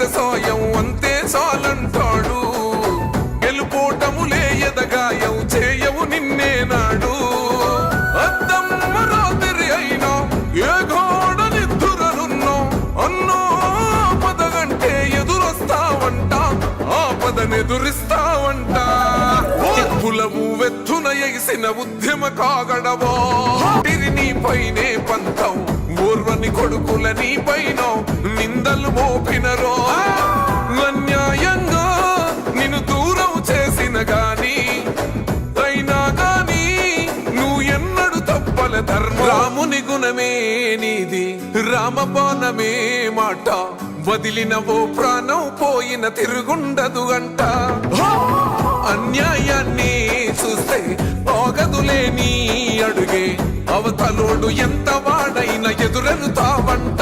అందితే సాయం అంతే చాలంటాడు. గెలుపోటములే ఎదగాయం చేయవు నిన్నే నాడు. అద్దమ్మ రాత్రి అయినా ఏ గోడ నిద్దురనున్నో అన్నో పదగంటే ఎదురొస్తావంట, ఆపదనెదురిస్తావంట. కులము వెత్తున ఎగిసిన ఉద్యమ కాగడవో నీ పైనే పంతం. ఊర్వని కొడుకుల నీ పైన నిందలు మోపినరో. అన్యాయంగా నిన్ను దూరం చేసిన గాని అయినా గాని నువ్వు ఎన్నడు తప్పల ధర్మ. రాముని గుణమే నీది రామబాణమే మాట. వదిలినవో ప్రాణం పోయిన తిరుగుండదు గంట. అన్యాయాన్ని చూస్తే ఆగదులే నీ అడుగే. అవతలోడు ఎంత వాడైనా ఎదురెనుతావంట.